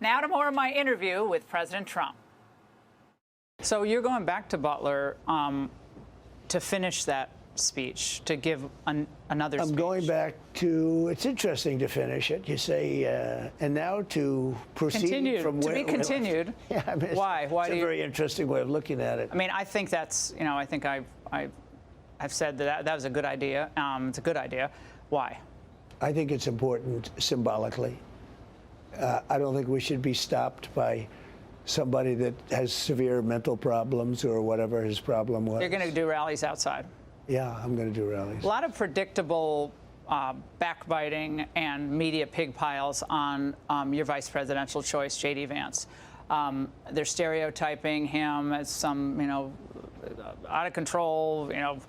Now to more of my interview with President Trump. So you're going back to Butler to finish that speech, to give another speech. I'm going back to, it's interesting to finish it. You say, and now to proceed continued, from to where... be continued. Yeah, I mean, Why? Why it's do a you... very interesting way of looking at it. I mean, I think that's, you know, I think I've said that was a good idea. It's a good idea. Why? I think it's important symbolically. I don't think we should be stopped by somebody that has severe mental problems or whatever his problem was. You're going to do rallies outside. Yeah, I'm going to do rallies. A lot of predictable backbiting and media pig piles on your vice presidential choice, JD Vance. They're stereotyping him as some, you know, out of control, you know,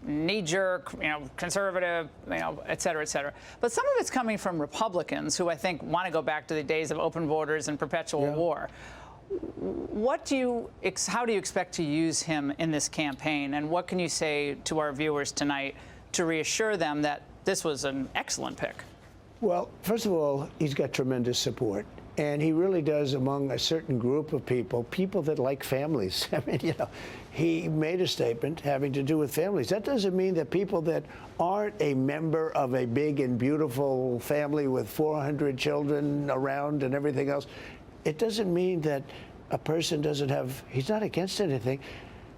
knee-jerk, you know, conservative, you know, et cetera, et cetera. But some of it's coming from Republicans who I think want to go back to the days of open borders and perpetual war. How do you expect to use him in this campaign, and what can you say to our viewers tonight to reassure them that this was an excellent pick? Well, first of all, he's got tremendous support. And he really does among a certain group of people that like families. I mean, you know, he made a statement having to do with families. That doesn't mean that people that aren't a member of a big and beautiful family with 400 children around and everything else, it doesn't mean that a person doesn't have, he's not against anything,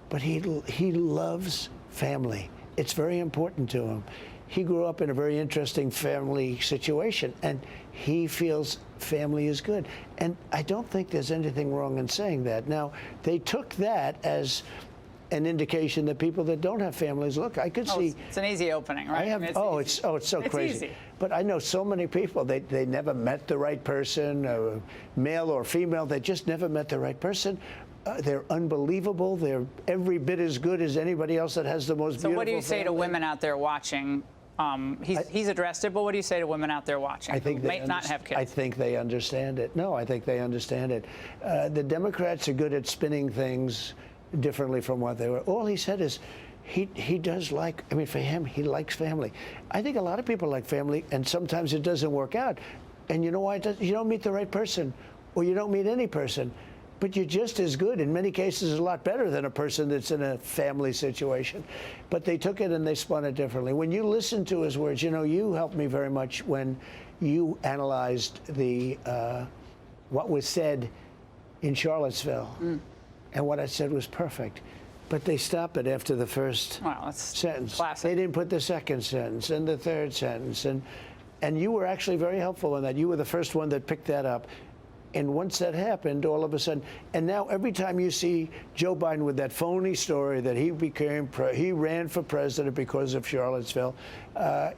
but he loves family. It's very important to him. He grew up in a very interesting family situation, and he feels family is good. And I don't think there's anything wrong in saying that. Now, they took that as an indication that people that don't have families, look, I could see... It's an easy opening, right? It's so crazy. Easy. But I know so many people, they never met the right person, male or female, they just never met the right person. They're unbelievable. They're every bit as good as anybody else that has the most beautiful So what do you say family. to women out there watching? He's addressed it, but what do you say to women out there watching who may not have kids? I think they understand it. No, I think they understand it. The Democrats are good at spinning things differently from what they were. All he said is he does like, I mean, for him, he likes family. I think a lot of people like family, and sometimes it doesn't work out. And you know why? You don't meet the right person, or you don't meet any person. But you're just as good, in many cases a lot better than a person that's in a family situation. But they took it and they spun it differently. When you listen to his words, you know, you helped me very much when you analyzed the what was said in Charlottesville. And what I said was perfect. But they stopped it after the first sentence. Classic. They didn't put the second sentence and the third sentence. And you were actually very helpful in that. You were the first one that picked that up. And once that happened, all of a sudden, and now every time you see Joe Biden with that phony story that he ran for president because of Charlottesville,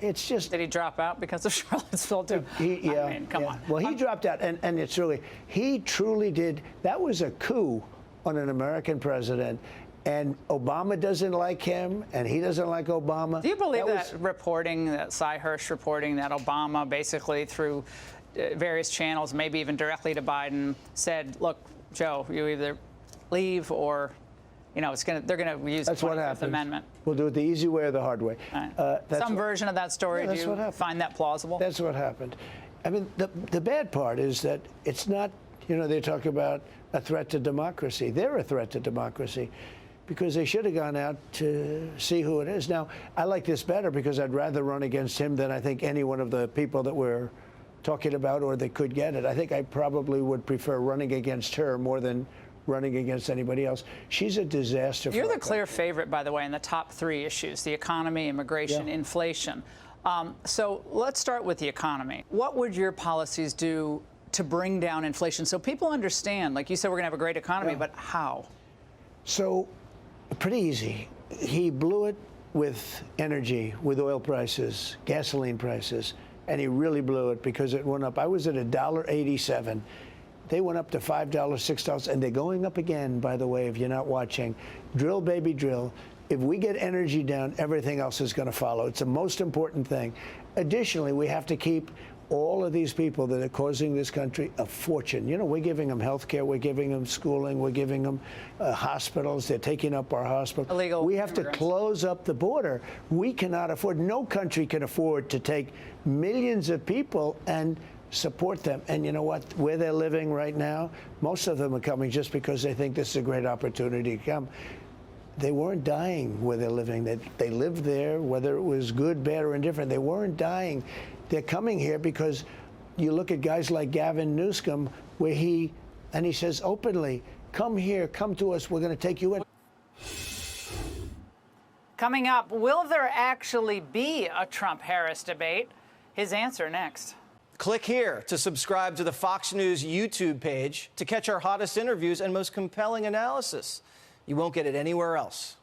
it's just... Did he drop out because of Charlottesville, too? I mean, come on. Well, he dropped out, and it's really, he truly did. That was a coup on an American president. And Obama doesn't like him, and he doesn't like Obama. Do you believe that reporting, that Cy Hirsch reporting that Obama basically through various channels, maybe even directly to Biden, said, "Look, Joe, you either leave or, you know, they're going to use the 25th Amendment." We'll do it the easy way or the hard way. Right. Some version of that story. Yeah, do you find that plausible? That's what happened. I mean, the bad part is that it's not. You know, they talk about a threat to democracy. They're a threat to democracy, because they should have gone out to see who it is. Now, I like this better because I'd rather run against him than I think any one of the people that we're talking about or that could get it. I think I probably would prefer running against her more than running against anybody else. She's a disaster. You're the clear favorite, by the way, in the top three issues: the economy, immigration, inflation. So let's start with the economy. What would your policies do to bring down inflation so people understand? Like you said, we're going to have a great economy, but how? So pretty easy. He blew it with energy, with oil prices, gasoline prices. And he really blew it because it went up. I was at $1.87. They went up to $5, $6, and they're going up again, by the way, if you're not watching. Drill, baby, drill. If we get energy down, everything else is going to follow. It's the most important thing. Additionally, we have to keep all of these people that are causing this country a fortune. You know, we're giving them health care, we're giving them schooling, we're giving them hospitals. They're taking up our hospitals. Illegal we have immigrants. To close up the border. We cannot afford, no country can afford to take millions of people and support them. And you know what? Where they're living right now, most of them are coming just because they think this is a great opportunity to come. They weren't dying where they're living. They lived there, whether it was good, bad, or indifferent. They weren't dying. They're coming here because you look at guys like Gavin Newsom, where he says openly, come here, come to us, we're going to take you in. Coming up, will there actually be a Trump-Harris debate? His answer next. Click here to subscribe to the Fox News YouTube page to catch our hottest interviews and most compelling analysis. You won't get it anywhere else.